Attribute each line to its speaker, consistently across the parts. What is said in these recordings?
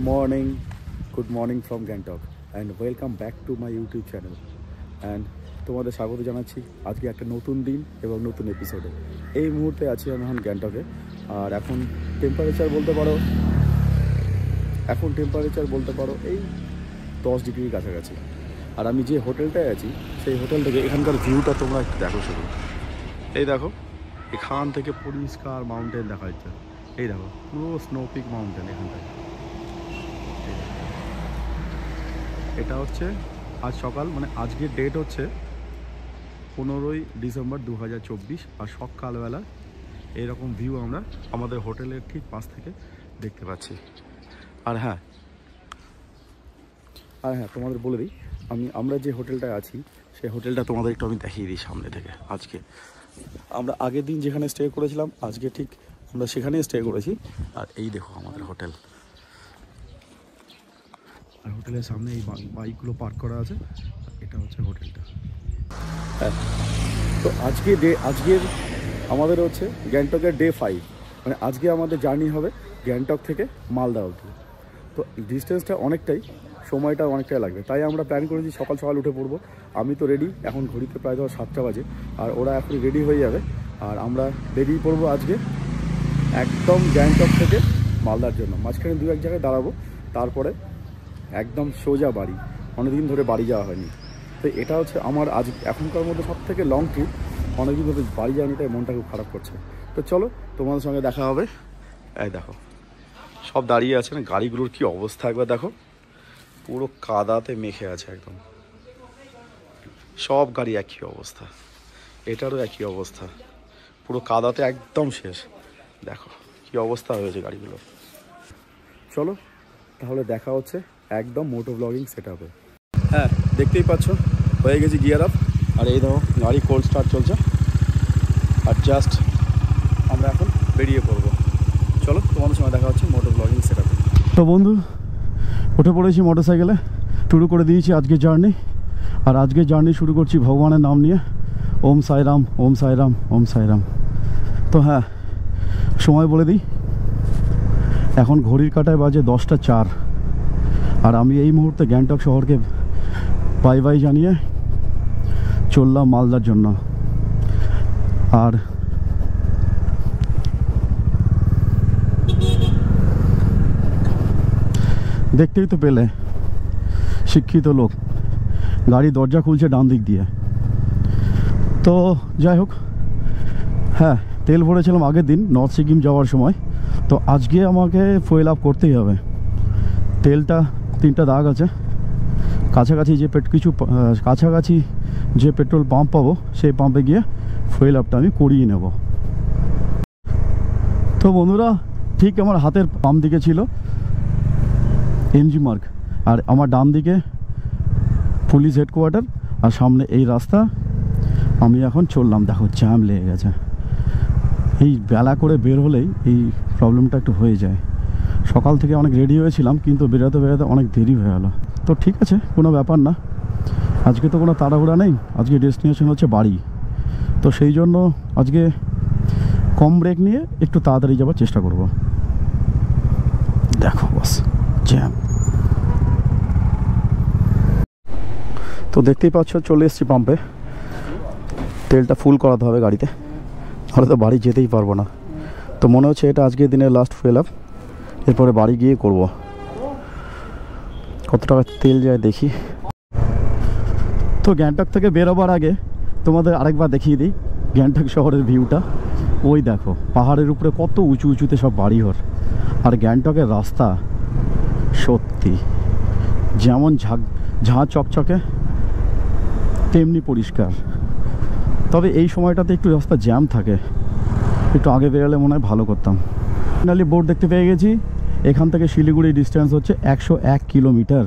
Speaker 1: morning, good morning from Gangtok and welcome back to my YouTube channel and তোমাদের স্বাগত জানাচ্ছি আজকে একটা নতুন দিন এবং নতুন এপিসোডে। এই মুহূর্তে আছি আমি এখন গ্যাংটকে আর এখন টেম্পারেচার বলতে পারো এই 10 ডিগ্রির কাছাকাছি। আর আমি যে হোটেলটায় আছি সেই হোটেল থেকে এখানকার ভিউটা তোমরা একটু দেখো শুধু। এই দেখো এখান থেকে পরিষ্কার মাউন্টেন দেখা যাচ্ছে। এই দেখো পুরো স্নোপিক মাউন্টেন এখানটায়। এটা হচ্ছে আজ সকাল আজকের ডেট হচ্ছে 15ই ডিসেম্বর 2024 আর সকালবেলা এইরকম ভিউ আমরা আমাদের হোটেলের ঠিক পাশ থেকে দেখতে পাচ্ছি। আর হ্যাঁ তোমাদের বলে দিই আমরা যে হোটেলটায় আছি সেই হোটেলটা তোমাদের একটু আমি দেখিয়ে দিই সামনে থেকে। আজকে আমরা আগের দিন যেখানে স্টে করেছিলাম আজকে ঠিক আমরা সেখানেই স্টে করেছি। আর এই দেখো আমাদের হোটেল, আর হোটেলের সামনে এই বাইকগুলো পার্ক করা আছে। এটা হচ্ছে হোটেলটা। হ্যাঁ, তো আজকের আমাদের হচ্ছে গ্যাংটকের ডে 5, আজকে আমাদের জার্নি হবে গ্যাংটক থেকে মালদা অবধি। তো ডিস্টেন্সটা সময়টা অনেকটাই লাগবে, তাই আমরা প্ল্যান করেছি সকাল উঠে পড়বো। আমি তো রেডি, এখন ঘড়িতে প্রায় 7টা বাজে আর ওরা এখন রেডি হয়ে যাবে। আর আমরা বেরিয়ে পড়বো আজকে একদম গ্যাংটক থেকে মালদার জন্য। মাঝখানে 2-1 জায়গায় দাঁড়াবো, তারপরে একদম সোজা বাড়ি। অনেকদিন ধরে বাড়ি যাওয়া হয়নি, তো এটা হচ্ছে আমার এখনকার মধ্যে সবথেকে লং ট্রিপ। অনেকদিন ধরে বাড়ি যায়নি, তাই মনটা খুব খারাপ করছে। তো চলো তোমাদের সঙ্গে দেখা হবে। এই দেখো সব দাঁড়িয়ে আছে না, গাড়িগুলোর কি অবস্থা একবার দেখো, পুরো কাদাতে মেখে আছে একদম। সব গাড়ি একই অবস্থা, এটারও একই অবস্থা, পুরো কাদাতে একদম শেষ। দেখো কি অবস্থা হয়েছে গাড়িগুলো। চলো তাহলে দেখা হচ্ছে একদম মোটো ব্লগিং সেট আপে। হ্যাঁ, দেখতেই পাচ্ছ হয়ে গেছি গিয়ার আপ। আর এই দেখো গাড়ি কোল্ড স্টার্ট চলছে আর জাস্ট আমরা এখন বেরিয়ে পড়বো। চলো তোমাদের সঙ্গে দেখা হচ্ছে মোটো ব্লগিং সেট আপে। তো বন্ধু উঠে পড়েছি মোটরসাইকেলে, শুরু করে দিয়েছি আজকের জার্নি। আর আজকের জার্নি শুরু করছি ভগবানের নাম নিয়ে, ওম সাইরাম ওম সাইরাম ওম সাইরাম। তো হ্যাঁ, সময় বলে দিই, এখন ঘড়ির কাঁটায় বাজে 10টা 4। আর আমি এই মুহূর্তে গ্যাংটক শহরকে বাই বাই জানিয়ে চললাম মালদার জন্য। আর দেখতেই তো পেলে শিক্ষিত লোক, গাড়ি দরজা খুলছে ডান দিক দিয়ে। তো যাই হোক, হ্যাঁ তেল ভরেছিলাম আগের দিন নর্থ সিকিম যাওয়ার সময়। তো আজকে আমাকে ফুয়েল আপ করতেই হবে। তেলটা 3টা দাগ আছে, কাছাকাছি যে পেট্রোল পাম্প পাবো সেই পাম্পে গিয়ে ফুয়েল আপটা আমি করিয়ে নেব। তো বন্ধুরা ঠিক আমার হাতের বাম দিকে ছিল এমজি মার্গ, আর আমার ডান দিকে পুলিশ হেডকোয়ার্টার, আর সামনে এই রাস্তা। আমি এখন চললাম, দেখো জ্যাম লেগে গেছে। এই বেলা করে বের হলেই এই প্রবলেমটা একটু হয়ে যায়। সকাল থেকে অনেক রেডি হয়েছিলাম, কিন্তু বেরোতে অনেক দেরি হয়ে গেল। তো ঠিক আছে, কোনো ব্যাপার না, আজকে তো কোনো তাড়াহুড়া নেই। আজকে ডেস্টিনেশন হচ্ছে বাড়ি, তো সেই জন্য আজকে কম ব্রেক নিয়ে একটু তাড়াতাড়ি যাওয়ার চেষ্টা করব। দেখো বাস জ্যাম। তো দেখতেই পাচ্ছ চলে এসেছি পাম্পে। তেলটা ফুল করাতে হবে গাড়িতে, তাহলে তো বাড়ি যেতেই পারবো না। তো মনে হচ্ছে এটা আজকের দিনের লাস্ট ফুয়েল আপ, এরপরে বাড়ি গিয়ে করব। কত টাকা তেল যায় দেখি। তো গ্যাংটক থেকে বেরোবার আগে তোমাদের আরেকবার দেখিয়ে দিই গ্যাংটক শহরের ভিউটা। ওই দেখো পাহাড়ের উপরে কত উঁচু উঁচুতে সব বাড়িঘর। আর গ্যাংটকের রাস্তা সত্যি যেমন ঝাঁ চকচকে তেমনি পরিষ্কার। তবে এই সময়টাতে একটু রাস্তা জ্যাম থাকে, একটু আগে বেরোলে মনে হয় ভালো করতাম। ফাইনালি বোর্ড দেখতে পেয়ে গেছি। এখান থেকে শিলিগুড়ি ডিস্টেন্স হচ্ছে 101 কিলোমিটার।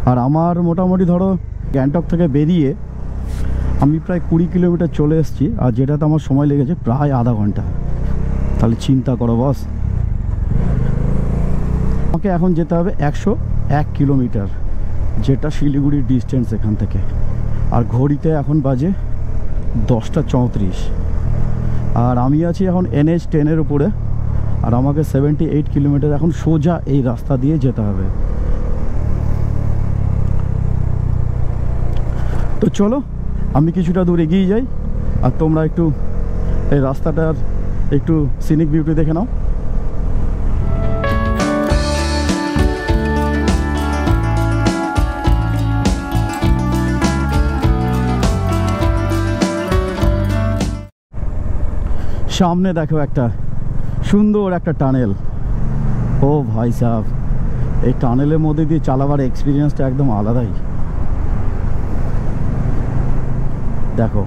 Speaker 1: আর আমার মোটামুটি ধরো গ্যাংটক থেকে বেরিয়ে আমি প্রায় 20 কিলোমিটার চলে এসেছি, আর যেটাতে আমার সময় লেগেছে প্রায় আধা ঘন্টা। তাহলে চিন্তা করো বস, আমাকে এখন যেতে হবে 101 কিলোমিটার, যেটা শিলিগুড়ির ডিস্টেন্স এখান থেকে। আর ঘড়িতে এখন বাজে 10টা 34। আর আমি আছি এখন NH 10-এর উপরে।
Speaker 2: আর আমাকে 78 কিলোমিটার এখন সোজা এই রাস্তা দিয়ে যেতে হবে। তো চলো আমি কিছুটা দূর এগিয়ে যাই, আর তোমরা একটু এই রাস্তাটার একটু সিনিক বিউটি দেখে নাও। সামনে দেখো একটা সুন্দর একটা টানেল। ও ভাই সাহেব, এই টানেলের মধ্যে দিয়ে চালাবার এক্সপিরিয়েন্সটা একদম আলাদাই। দেখো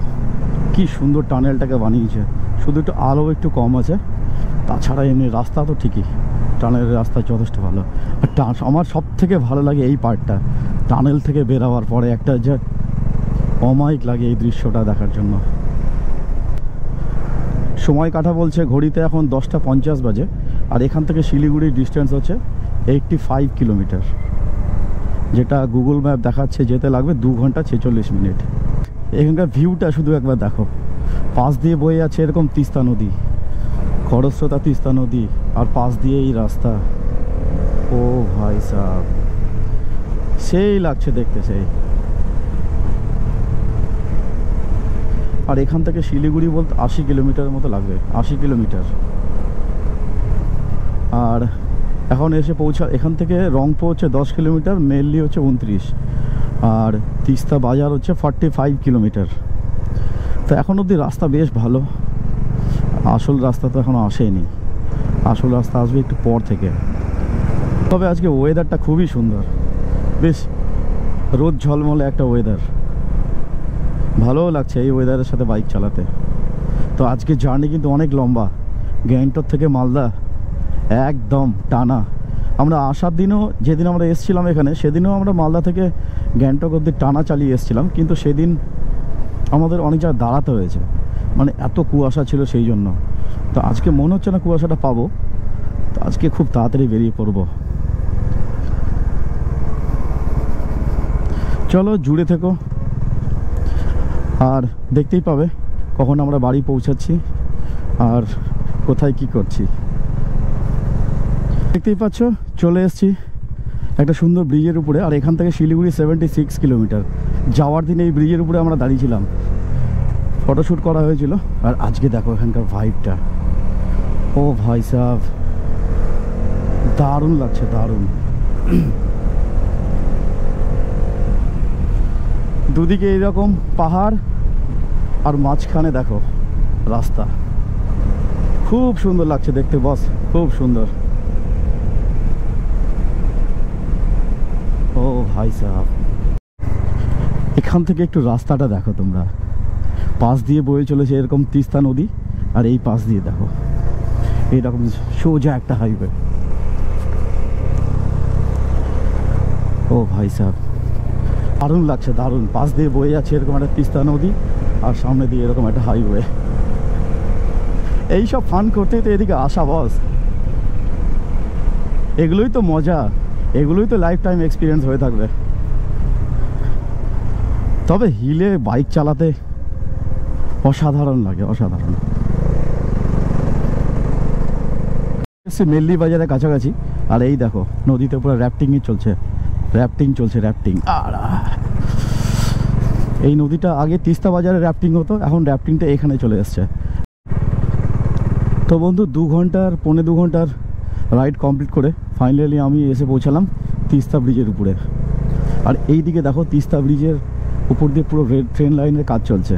Speaker 2: কি সুন্দর টানেলটাকে বানিয়েছে, শুধু একটু আলো একটু কম আছে, তাছাড়া এমনি রাস্তা তো ঠিকই, টানেলের রাস্তা যথেষ্ট ভালো। আর আমার সব থেকে ভালো লাগে এই পার্টটা, টানেল থেকে বেরোবার পরে একটা যে অমায়িক লাগে এই দৃশ্যটা দেখার জন্য। সময় কাটা বলছে ঘড়িতে এখন 10টা 50 বাজে, আর এখান থেকে শিলিগুড়ির ডিস্টেন্স হচ্ছে 85 কিলোমিটার, যেটা গুগল ম্যাপ দেখাচ্ছে যেতে লাগবে 2 ঘন্টা 46 মিনিট। এখানকার ভিউটা শুধু একবার দেখো, পাশ দিয়ে বয়ে আছে এরকম তিস্তা নদী, খরস্রোতা তিস্তা নদী, আর পাশ দিয়ে এই রাস্তা। ও ভাই সাহেব, সেই লাগছে দেখতে সেই। আর এখান থেকে শিলিগুড়ি বলতে 80 কিলোমিটারের মতো লাগবে, 80 কিলোমিটার। আর এখন এসে এখান থেকে রংপুর হচ্ছে 10 কিলোমিটার, মেনলি হচ্ছে 29, আর তিস্তা বাজার হচ্ছে 45 কিলোমিটার। তো এখন অবধি রাস্তা বেশ ভালো, আসল রাস্তা তো এখনও আসেনি, আসল রাস্তা আসবে একটু পর থেকে। তবে আজকে ওয়েদারটা খুবই সুন্দর, বেশ রোদ ঝলমলে একটা ওয়েদার, ভালোও লাগছে এই ওয়েদারের সাথে বাইক চালাতে। তো আজকে জার্নি কিন্তু অনেক লম্বা, গ্যাংটক থেকে মালদা একদম টানা। আমরা আসার দিনও, যেদিন আমরা এসেছিলাম এখানে, সেদিনও আমরা মালদা থেকে গ্যাংটক অবধি টানা চালিয়ে এসেছিলাম, কিন্তু সেদিন আমাদের অনেক জায়গায় দাঁড়াতে হয়েছে, মানে এত কুয়াশা ছিল সেই জন্য। তো আজকে মনে হচ্ছে না কুয়াশাটা পাবো, তো আজকে খুব তাড়াতাড়ি বেরিয়ে পড়বো। চলো জুড়ে থেকো, আর দেখতেই পাবে কখন আমরা বাড়ি পৌঁছাচ্ছি আর কোথায় কি করছি। দেখতেই পাচ্ছ চলে এসেছি একটা সুন্দর ব্রিজের উপরে, আর এখান থেকে শিলিগুড়ি 76 কিলোমিটার। যাওয়ার দিন এই ব্রিজের উপরে আমরা দাঁড়িয়েছিলাম, ফটোশ্যুট করা হয়েছিল। আর আজকে দেখো এখানকার ভাইবটা, ও ভাই সাহেব দারুণ লাগছে, দারুণ। দুদিকে এইরকম পাহাড়, আর মাঝখানে দেখো রাস্তা, খুব সুন্দর লাগছে দেখতে বস, খুব সুন্দর। ও ভাই সাহেব, এখান থেকে একটু রাস্তাটা দেখো তোমরা, পাশ দিয়ে বয়ে চলেছে এরকম তিস্তা নদী, আর এই পাশ দিয়ে দেখো এইরকম সোজা একটা হাইওয়ে। ও ভাই সাহেব দারুণ লাগছে, দারুণ। পাশ দিয়ে বয়ে যাচ্ছে এরকম একটা তিস্তা নদী, আর সামনে দিয়ে এরকম একটা হাইওয়ে। এইসব ফান করতে তো এদিকে আসা বস, এগুলোই তো মজা, এগুলোই তো লাইফ টাইম এক্সপিরিয়েন্স হয়ে থাকবে। তবে হিলে বাইক চালাতে অসাধারণ লাগে, অসাধারণ। মেল্লি বাজারের কাছাকাছি, আর এই দেখো নদীতে পুরো র্যাফটিংই চলছে, র্যাফটিং চলছে, র্যাফটিং। আর এই নদীটা আগে তিস্তা বাজারে র্যাফটিং হতো, এখন র্যাফটিংটা এখানে চলে এসছে। তো বন্ধু 2 ঘন্টার রাইড কমপ্লিট করে ফাইনালি আমি এসে পৌঁছালাম তিস্তা ব্রিজের উপরে। আর এই দিকে দেখো তিস্তা ব্রিজের উপর দিয়ে পুরো ট্রেন লাইনের কাজ চলছে।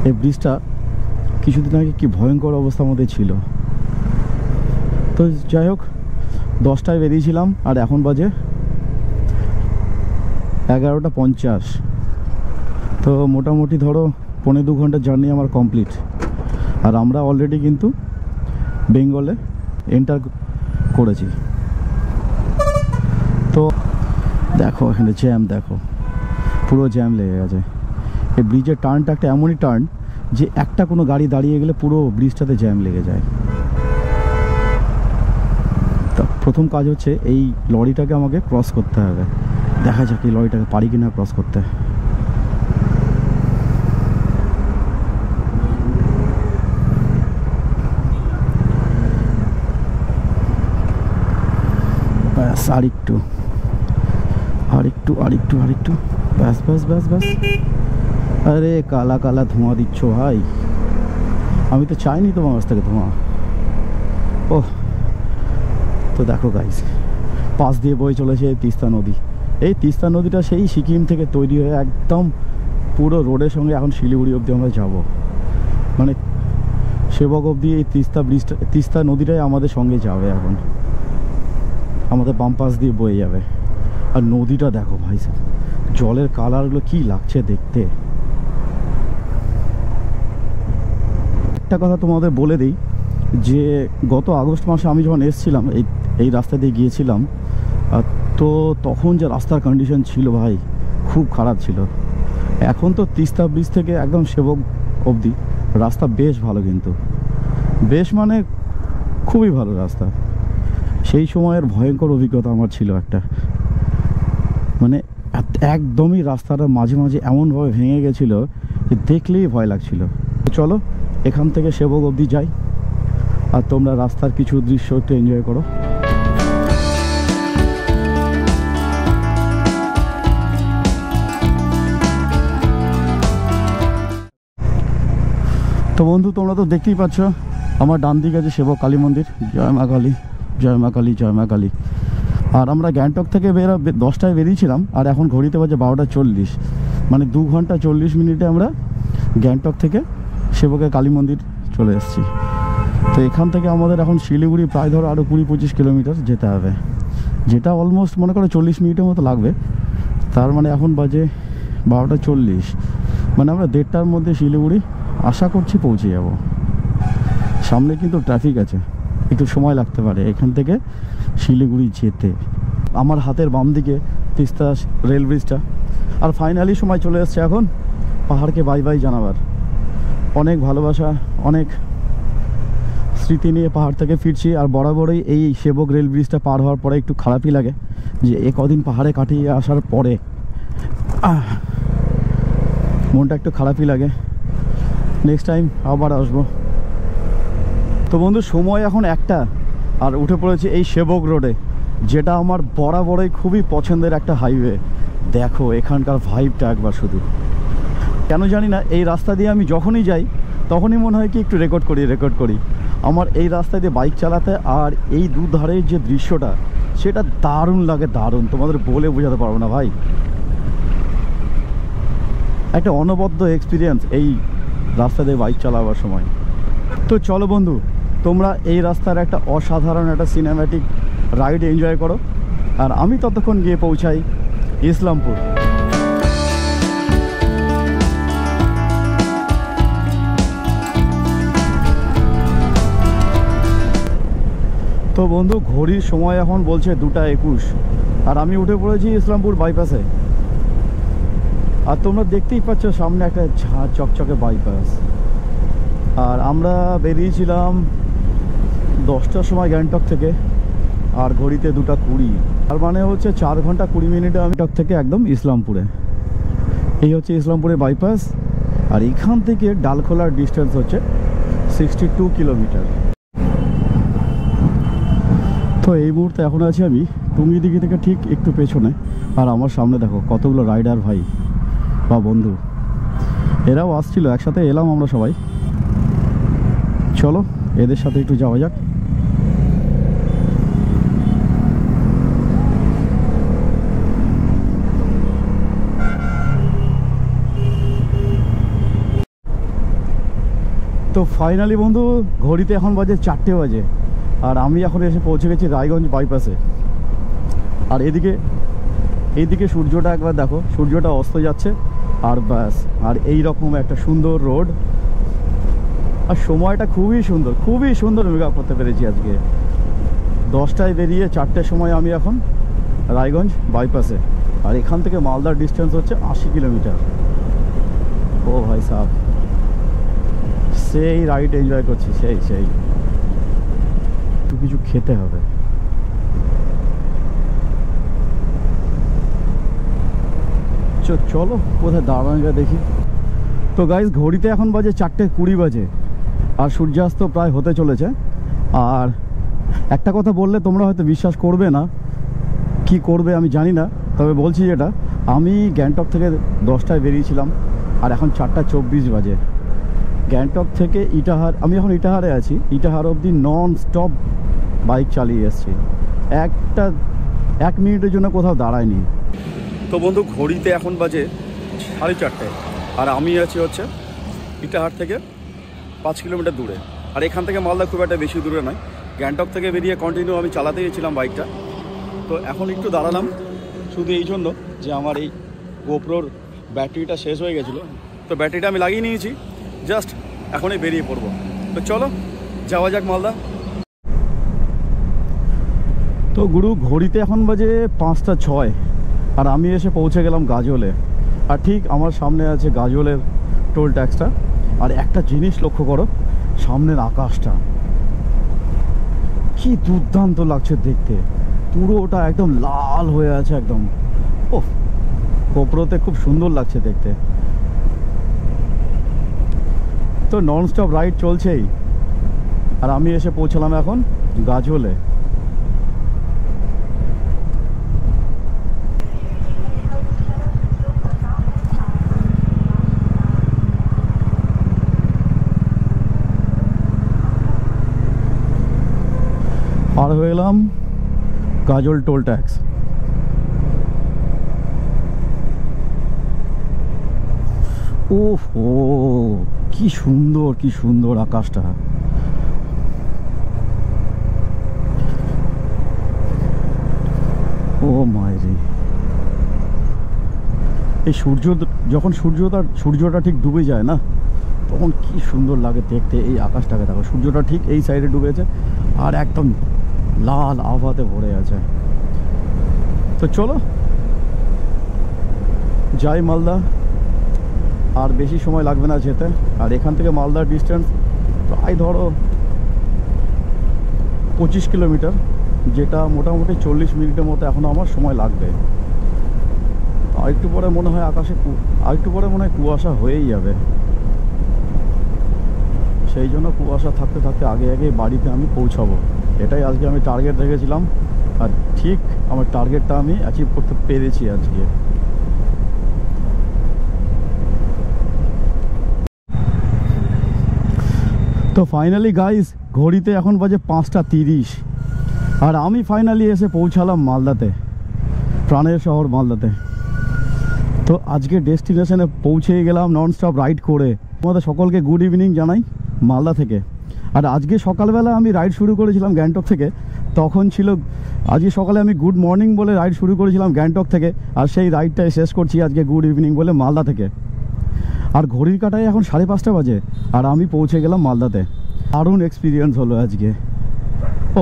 Speaker 2: এই ব্রিজটা কিছুদিন আগে কি ভয়ঙ্কর অবস্থার মধ্যে ছিল। তো যাই হোক, 10টায় বেরিয়েছিলাম, আর এখন বাজে 11টা 50। তো মোটামুটি ধরো 1.25 ঘন্টার জার্নি আমার কমপ্লিট। আর আমরা অলরেডি কিন্তু বেঙ্গলে এন্টার করেছি। তো দেখো এখানে জ্যাম, দেখো পুরো জ্যাম লেগে গেছে। এই ব্রিজের টার্নটা একটা এমনই টার্ন যে একটা কোনো গাড়ি দাঁড়িয়ে গেলে পুরো ব্রিজটাতে জ্যাম লেগে যায়। তো প্রথম কাজ হচ্ছে এই লরিটাকে আমাকে ক্রস করতে হবে। দেখা যাক এই লরিটাকে পারি কিনা ক্রস করতে। ব্যাস আরেকটু ব্যাস ব্যাস ব্যাস ব্যাস। আরে কালা কালা ধোঁয়া দিচ্ছ ভাই, আমি তো চাইনি তোমার কাছ থেকে ধোঁয়া। ওহ, তো দেখো গাইস, পাশ দিয়ে বয়ে চলেছে তিস্তা নদী। এই তিস্তা নদীটা সেই সিকিম থেকে তৈরি হয়ে একদম পুরো রোডের সঙ্গে এখন শিলিগুড়ি অবধি আমরা যাব। মানে সেবক অবধি এই তিস্তা নদীটাই আমাদের সঙ্গে যাবে, এখন আমাদের বাম পাশ দিয়ে বয়ে যাবে। আর নদীটা দেখো ভাই, জলের কালারগুলো কি লাগছে দেখতে। একটা কথা তোমাদের বলে দিই যে গত আগস্ট মাসে আমি যখন এসেছিলাম এই রাস্তা দিয়ে গিয়েছিলাম, তো তখন যে রাস্তার কন্ডিশন ছিল ভাই খুব খারাপ ছিল। এখন তো তিস্তা ব্রিজ থেকে একদম সেবক অবধি রাস্তা বেশ ভালো, কিন্তু বেশ মানে খুবই ভালো রাস্তা। সেই সময়ের ভয়ঙ্কর অভিজ্ঞতা আমার ছিল একটা, মানে একদমই রাস্তাটা মাঝে মাঝে এমনভাবে ভেঙে গেছিলো যে দেখলেই ভয় লাগছিল। চলো এখান থেকে সেবক অবধি যাই, আর তোমরা রাস্তার কিছু দৃশ্য একটু এনজয় করো। তো বন্ধু, তোমরা তো দেখতেই পাচ্ছ আমার ডান দিকে আছে সেবক কালী মন্দির। জয় মা কালী, জয় মা কালী, জয় মা কালী। আর আমরা গ্যাংটক থেকে 10টায় বেরিয়েছিলাম, আর এখন ঘড়িতে বাজে 12:40, মানে 2 ঘন্টা 40 মিনিটে আমরা গ্যাংটক থেকে সেবকের কালী মন্দির চলে এসেছি। তো এখান থেকে আমাদের এখন শিলিগুড়ি প্রায় ধরো আরও 20-25 কিলোমিটার যেতে হবে, যেটা অলমোস্ট মনে করো 40 মিনিটের মতো লাগবে। তার মানে এখন বাজে 12:40, মানে আমরা 1:30টার মধ্যে শিলিগুড়ি আশা করছি পৌঁছে যাব। সামনে কিন্তু ট্রাফিক আছে, একটু সময় লাগতে পারে এখান থেকে শিলিগুড়ি যেতে। আমার হাতের বাম দিকে তিস্তা রেল ব্রিজটা। আর ফাইনালি সময় চলে এসছে এখন পাহাড়কে বাই বাই জানাবার। অনেক ভালোবাসা, অনেক স্মৃতি নিয়ে পাহাড় থেকে ফিরছি। আর বরাবরই এই সেবক রেল ব্রিজটা পার হওয়ার পরে একটু খারাপই লাগে যে কদিন পাহাড়ে কাটিয়ে আসার পরে মনটা একটু খারাপই লাগে। নেক্সট টাইম আবার আসবো। তো বন্ধু, সময় এখন 1টা, আর উঠে পড়েছি এই সেবক রোডে, যেটা আমার বরাবরই খুবই পছন্দের একটা হাইওয়ে। দেখো এখানকার ভাইবটা একবার শুধু, কেন জানি না এই রাস্তা দিয়ে আমি যখনই যাই তখনই মনে হয় কি একটু রেকর্ড করি। আমার এই রাস্তা দিয়ে বাইক চালাতে আর এই দুধারের যে দৃশ্যটা, সেটা দারুণ লাগে, দারুণ, তোমাদের বলে বোঝাতে পারবো না ভাই। একটা অনবদ্য এক্সপিরিয়েন্স এই রাস্তা দিয়ে বাইক চালাবার সময়। তো চলো বন্ধু, তোমরা এই রাস্তার একটা অসাধারণ একটা সিনেম্যাটিক রাইড এনজয় করো, আর আমি ততক্ষণ গিয়ে পৌঁছাই ইসলামপুর। তো বন্ধু, ঘড়ির সময় এখন বলছে 2:21, আর আমি উঠে পড়েছি ইসলামপুর বাইপাসে। আর তোমরা দেখতেই পাচ্ছ সামনে একটা চকচকে বাইপাস। আর আমরা বেরিয়েছিলাম 10টার সময় গ্যাংটক থেকে, আর ঘড়িতে 2:20, তার মানে হচ্ছে 4 ঘন্টা 20 মিনিটে আমি গ্যাংটক থেকে একদম ইসলামপুরে। এই হচ্ছে ইসলামপুরের বাইপাস, আর এখান থেকে ডালখোলার ডিস্টেন্স হচ্ছে 62 কিলোমিটার। তো এই মুহূর্তে এখন আছি আমি টুঙ্গিদিঘি থেকে ঠিক একটু পেছনে, আর আমার সামনে দেখো কতগুলো রাইডার ভাই বা বন্ধু, এরাও আসছিল, একসাথে এলাম আমরা সবাই। চলো এদের সাথে একটু যাওয়া যাক। তো ফাইনালি বন্ধু, ঘড়িতে এখন বাজে 4টে বাজে, আর আমি এখন এসে পৌঁছে গেছি রায়গঞ্জ বাইপাসে। আর এইদিকে সূর্যটা একবার দেখো, সূর্যটা অস্ত যাচ্ছে, আর ব্যাস, আর এই রকম একটা সুন্দর রোড। আর সময়টা খুবই সুন্দর মেকআপ করতে পেরেছি আজকে। 10টায় বেরিয়ে 4টের সময় আমি এখন রায়গঞ্জ বাইপাসে, আর এখান থেকে মালদার ডিস্টেন্স হচ্ছে 80 কিলোমিটার। ও ভাই সাহেব, সেই রাইড এনজয় করছি, সেই একটু কিছু খেতে হবে। চলো কোথায় দাঁড়ানো দেখি। তো গাইস, ঘড়িতে এখন বাজে 4:20 বাজে, আর সূর্যাস্ত প্রায় হতে চলেছে। আর একটা কথা বললে তোমরা হয়তো বিশ্বাস করবে না, কি করবে আমি জানি না, তবে বলছি যেটা, আমি গ্যাংটক থেকে 10টায় বেরিয়েছিলাম আর এখন 4:24 বাজে। গ্যাংটক থেকে ইটাহার, আমি এখন ইটাহারে আছি, ইটাহার অবধি নন স্টপ বাইক চালিয়ে এসেছি, 1 মিনিটের জন্য কোথাও দাঁড়ায়নি।
Speaker 1: তো বন্ধু, ঘড়িতে এখন বাজে 4:30, আর আমি আছি হচ্ছে ইটাহার থেকে 5 কিলোমিটার দূরে। আর এখান থেকে মালদা খুব একটা বেশি দূরে নয়। গ্যাংটক থেকে বেরিয়ে কন্টিনিউ আমি চালাতে গেছিলাম বাইকটা। তো এখন একটু দাঁড়ালাম শুধু এই জন্য যে আমার এই গোপ্রোর ব্যাটারিটা শেষ হয়ে গেছিলো, তো ব্যাটারিটা আমি লাগিয়ে নিয়েছি, জাস্ট এখনই বেরিয়ে পড়বো। তো চলো যাওয়া যাক মালদা।
Speaker 2: তো গুরু, ঘড়িতে এখন বাজে 5:06 আর আমি এসে পৌঁছে গেলাম গাজলে। আর ঠিক আমার সামনে আছে গাজলের টোল ট্যাক্সটা। আর একটা জিনিস লক্ষ্য করো, সামনের আকাশটা কি দুর্দান্ত লাগছে দেখতে, পুরো ওটা একদম লাল হয়ে আছে একদম। ওহ, গোপ্রোতে খুব সুন্দর লাগছে দেখতে। তো নন স্টপ রাইড চলছেই, আর আমি এসে পৌঁছলাম এখন গাজলে। পার হয়ে গেলাম গাজল টোল ট্যাক্স। ওহ, কি সুন্দর, কি সুন্দর আকাশটা। ও মাইরি, এই যখন সূর্যটা ঠিক ডুবে যায় না, তখন কি সুন্দর লাগে দেখতে। এই আকাশটাকে দেখো, সূর্যটা ঠিক এই সাইডে ডুবেছে আর একদম লাল আভাতে ভরে আছে। তো চলো যাই মালদা, আর বেশি সময় লাগবে না যেতে। আর এখান থেকে মালদার ডিস্টেন্স প্রায় ধরো 25 কিলোমিটার, যেটা মোটামুটি 40 মিনিটের মতো এখনও আমার সময় লাগবে। আরেকটু পরে মনে হয় কুয়াশা হয়েই যাবে, সেই জন্য কুয়াশা থাকতে থাকতে আগে বাড়িতে আমি পৌঁছাবো। এটাই আজকে আমি টার্গেট রেখেছিলাম, আর ঠিক আমার টার্গেটটা আমি অ্যাচিভ করতে পেরেছি আজকে। তো ফাইনালি গাইস, ঘড়িতে এখন বাজে 5:30 আর আমি ফাইনালি এসে পৌঁছালাম মালদাতে, প্রাণের শহর মালদাতে। তো আজকে ডেস্টিনেশনে পৌঁছে গেলাম নন স্টপ রাইড করে। তোমাদের সকলকে গুড ইভিনিং জানাই মালদা থেকে। আর আজকে সকালবেলা আমি রাইড শুরু করেছিলাম গ্যাংটক থেকে, তখন ছিল আজকে সকালে আমি গুড মর্নিং বলে রাইড শুরু করেছিলাম গ্যাংটক থেকে, আর সেই রাইডটাই শেষ করছি আজকে গুড ইভিনিং বলে মালদা থেকে। আর ঘড়ির কাটায় এখন 5:30 বাজে আর আমি পৌঁছে গেলাম মালদাতে। দারুণ এক্সপিরিয়েন্স হলো আজকে।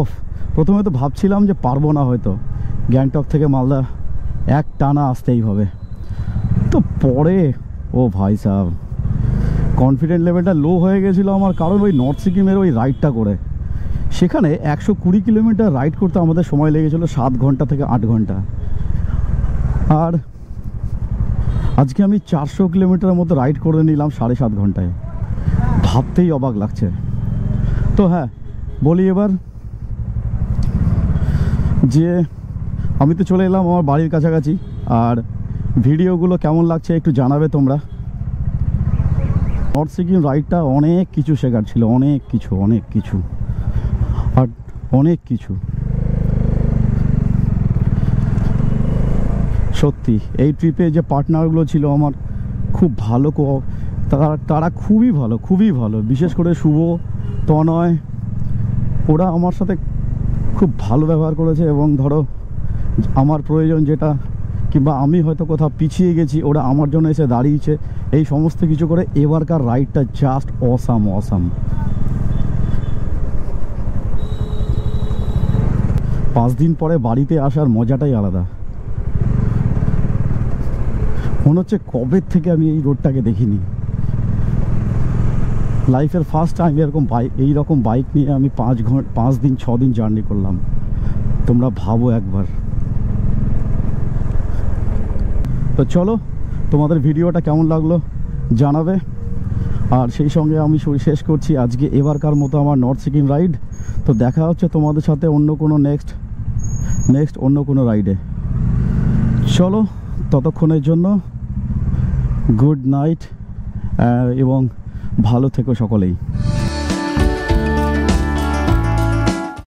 Speaker 2: ওফ, প্রথমে তো ভাবছিলাম যে পারবো না, হয়তো গ্যাংটক থেকে মালদা এক টানা আসতেই হবে। তো পরে ও ভাই সাহেব, কনফিডেন্ট লেভেলটা লো হয়ে গেছিলো আমার, কারণ ওই নর্থ সিকিমের ওই রাইডটা করে সেখানে 120 কিলোমিটার রাইড করতে আমাদের সময় লেগেছিলো 7 ঘন্টা থেকে 8 ঘন্টা। আর আজকে আমি 400 কিলোমিটারের মতো রাইড করে নিলাম 7.5 ঘন্টায়, ভাবতেই অবাক লাগছে। তো হ্যাঁ, বলি এবার যে আমি তো চলে এলাম আমার বাড়ির কাছাকাছি, আর ভিডিওগুলো কেমন লাগছে একটু জানাবে তোমরা। নর্থ সিকিম রাইডটা অনেক কিছু শেখার ছিল, অনেক কিছু আর অনেক কিছু। সত্যি এই ট্রিপে যে পার্টনারগুলো ছিল আমার খুব ভালো, তারা খুবই ভালো, বিশেষ করে শুভ, তনয়, ওরা আমার সাথে খুব ভালো ব্যবহার করেছে। এবং ধরো আমার প্রয়োজন যেটা, কিংবা আমি হয়তো কোথাও পিছিয়ে গেছি, ওরা আমার জন্য এসে দাঁড়িয়েছে, এই সমস্ত কিছু করে এবারকার রাইডটা জাস্ট অসাম। 5 দিন পরে বাড়িতে আসার মজাটাই আলাদা। মনে হচ্ছে কবে থেকে আমি এই রোডটাকে দেখিনি। লাইফের ফার্স্ট টাইম এইরকম বাইক নিয়ে আমি 5 দিন 6 দিন জার্নি করলাম। তোমরা ভাবো একবার। তো চলো, তোমাদের ভিডিওটা কেমন লাগলো জানাবে। আর সেই সঙ্গে আমি শেষ করছি আজকে এবারকার মতো আমার নর্থ সিকিম রাইড। তো দেখা হচ্ছে তোমাদের সাথে অন্য কোনো নেক্সট অন্য কোনো রাইডে। চলো ততক্ষণের জন্য গুড নাইট এবং ভালো থেকো সকলেই।